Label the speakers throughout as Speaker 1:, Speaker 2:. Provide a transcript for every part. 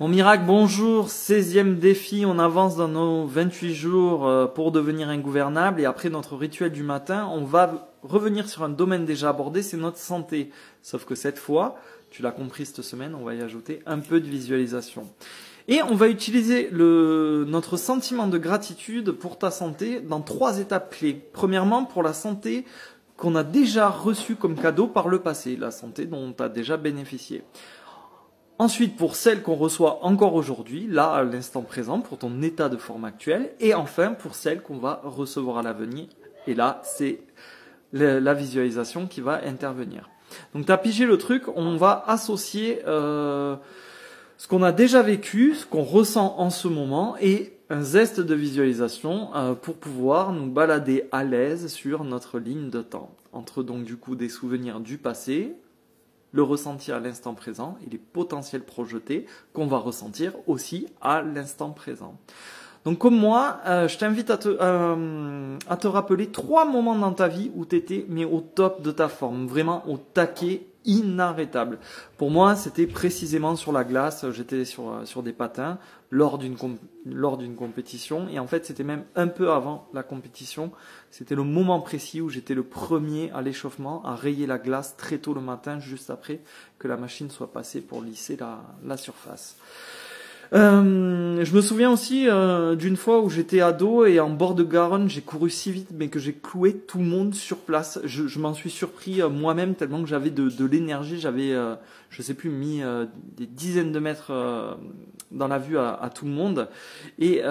Speaker 1: Mon miracle, bonjour, 16e défi, on avance dans nos 28 jours pour devenir ingouvernable et après notre rituel du matin, on va revenir sur un domaine déjà abordé, c'est notre santé. Sauf que cette fois, tu l'as compris cette semaine, on va y ajouter un peu de visualisation. Et on va utiliser notre sentiment de gratitude pour ta santé dans 3 étapes clés. Premièrement, pour la santé qu'on a déjà reçue comme cadeau par le passé, la santé dont tu as déjà bénéficié. Ensuite, pour celle qu'on reçoit encore aujourd'hui, là, à l'instant présent, pour ton état de forme actuel. Et enfin, pour celle qu'on va recevoir à l'avenir. Et là, c'est la visualisation qui va intervenir. Donc, tu as pigé le truc, on va associer ce qu'on a déjà vécu, ce qu'on ressent en ce moment, et un zeste de visualisation pour pouvoir nous balader à l'aise sur notre ligne de temps. Entre donc du coup des souvenirs du passé, le ressentir à l'instant présent et les potentiels projetés qu'on va ressentir aussi à l'instant présent. Donc comme moi, je t'invite à te rappeler 3 moments dans ta vie où tu étais mais au top de ta forme, vraiment au taquet, inarrêtable. Pour moi, c'était précisément sur la glace, j'étais sur des patins lors d'une compétition et en fait, c'était même un peu avant la compétition. C'était le moment précis où j'étais le premier à l'échauffement, à rayer la glace très tôt le matin, juste après que la machine soit passée pour lisser la surface. Je me souviens aussi d'une fois où j'étais ado et en bord de Garonne, j'ai couru si vite mais que j'ai cloué tout le monde sur place. Je m'en suis surpris moi-même tellement que j'avais de l'énergie. J'avais, je sais plus, mis des dizaines de mètres dans la vue à tout le monde. Et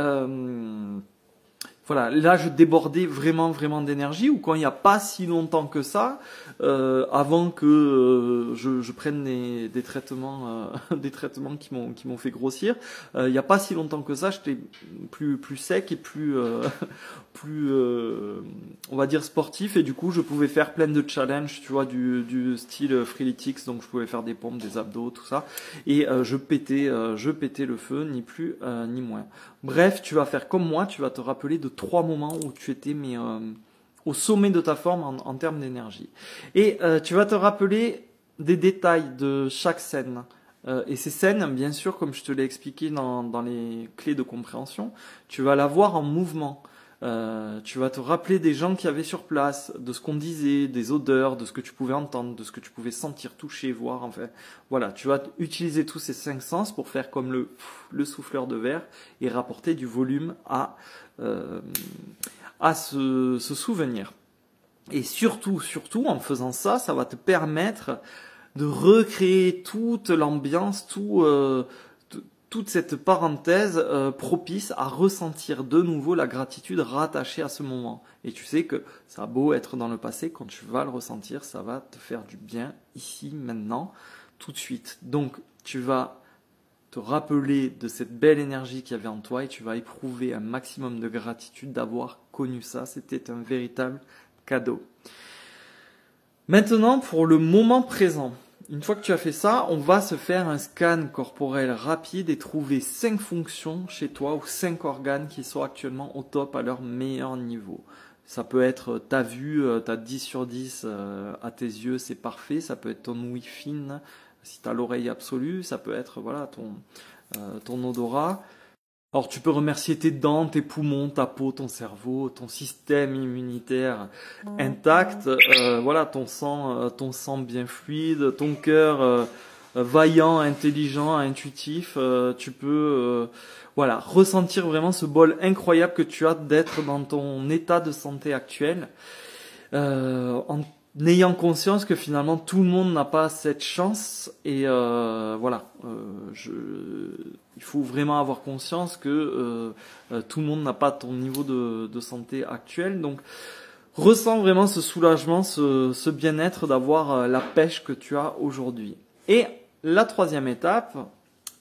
Speaker 1: voilà, là je débordais vraiment d'énergie. Ou quand il n'y a pas si longtemps que ça, avant que je prenne des traitements qui m'ont fait grossir, il n'y a pas si longtemps que ça, j'étais plus sec et plus on va dire sportif, et du coup je pouvais faire plein de challenges, tu vois, du style Freeletics, donc je pouvais faire des pompes, des abdos, tout ça, et je pétais le feu, ni plus ni moins. Bref, tu vas faire comme moi, tu vas te rappeler de 3 moments où tu étais au sommet de ta forme en termes d'énergie. Et tu vas te rappeler des détails de chaque scène. Et ces scènes, bien sûr, comme je te l'ai expliqué dans les clés de compréhension, tu vas la voir en mouvement. Tu vas te rappeler des gens qui avaient sur place, de ce qu'on disait, des odeurs, de ce que tu pouvais entendre, de ce que tu pouvais sentir, toucher, voir. Enfin, voilà, tu vas utiliser tous ces 5 sens pour faire comme le souffleur de verre et rapporter du volume à ce souvenir. Et surtout, en faisant ça, ça va te permettre de recréer toute l'ambiance, toute cette parenthèse propice à ressentir de nouveau la gratitude rattachée à ce moment. Et tu sais que ça a beau être dans le passé, quand tu vas le ressentir, ça va te faire du bien ici, maintenant, tout de suite. Donc, tu vas te rappeler de cette belle énergie qu'il y avait en toi et tu vas éprouver un maximum de gratitude d'avoir connu ça. C'était un véritable cadeau. Maintenant, pour le moment présent. Une fois que tu as fait ça, on va se faire un scan corporel rapide et trouver 5 fonctions chez toi ou 5 organes qui sont actuellement au top à leur meilleur niveau. Ça peut être ta vue, tu as 10 sur 10 à tes yeux, c'est parfait. Ça peut être ton ouïe fine, si tu as l'oreille absolue. Ça peut être voilà ton odorat. Alors tu peux remercier tes dents, tes poumons, ta peau, ton cerveau, ton système immunitaire intact, voilà ton sang bien fluide, ton cœur vaillant, intelligent, intuitif. Tu peux voilà ressentir vraiment ce bol incroyable que tu as d'être dans ton état de santé actuel, en ayant conscience que finalement tout le monde n'a pas cette chance et voilà, il faut vraiment avoir conscience que tout le monde n'a pas ton niveau de santé actuel. Donc ressens vraiment ce soulagement, ce bien-être d'avoir la pêche que tu as aujourd'hui. Et la 3e étape,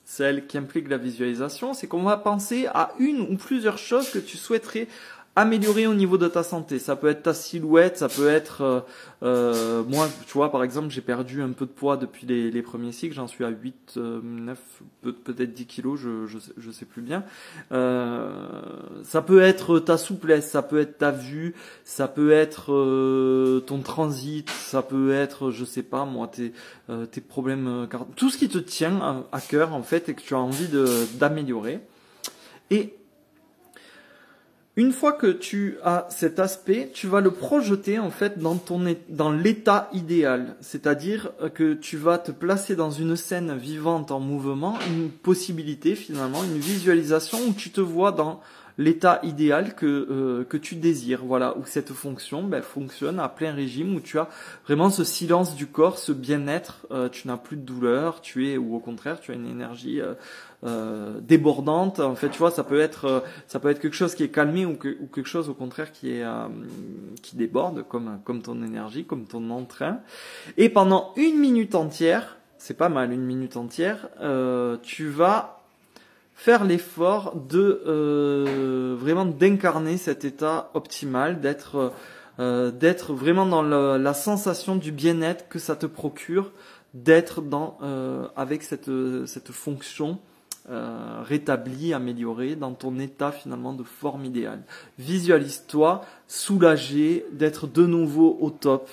Speaker 1: celle qui implique la visualisation, c'est qu'on va penser à une ou plusieurs choses que tu souhaiterais améliorer au niveau de ta santé. Ça peut être ta silhouette, ça peut être moi, tu vois, par exemple, j'ai perdu un peu de poids depuis les premiers cycles, j'en suis à 8, 9, peut-être 10 kilos, je sais plus bien. Ça peut être ta souplesse, ça peut être ta vue, ça peut être ton transit, ça peut être, je sais pas moi, tes problèmes, tout ce qui te tient à cœur en fait et que tu as envie d'améliorer. Et une fois que tu as cet aspect, tu vas le projeter en fait dans l'état idéal. C'est-à-dire que tu vas te placer dans une scène vivante en mouvement, une possibilité finalement, une visualisation où tu te vois dans l'état idéal que tu désires. Voilà, où cette fonction fonctionne à plein régime, où tu as vraiment ce silence du corps, ce bien-être, tu n'as plus de douleur, ou au contraire, tu as une énergie débordante. En fait, tu vois, ça peut être quelque chose qui est calmé ou quelque chose au contraire qui déborde, comme ton énergie, comme ton entrain. Et pendant 1 minute entière, c'est pas mal, 1 minute entière, tu vas faire l'effort de vraiment d'incarner cet état optimal, d'être vraiment dans la sensation du bien-être que ça te procure, d'être avec cette fonction rétabli, amélioré dans ton état finalement de forme idéale. Visualise-toi soulagé, d'être de nouveau au top,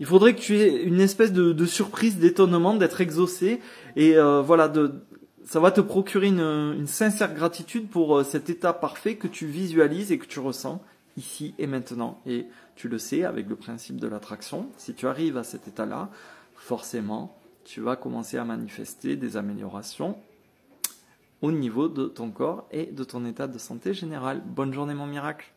Speaker 1: il faudrait que tu aies une espèce de surprise, d'étonnement, d'être exaucé et voilà, ça va te procurer une sincère gratitude pour cet état parfait que tu visualises et que tu ressens ici et maintenant. Et tu le sais avec le principe de l'attraction, si tu arrives à cet état-là, forcément, tu vas commencer à manifester des améliorations au niveau de ton corps et de ton état de santé général. Bonne journée mon miracle!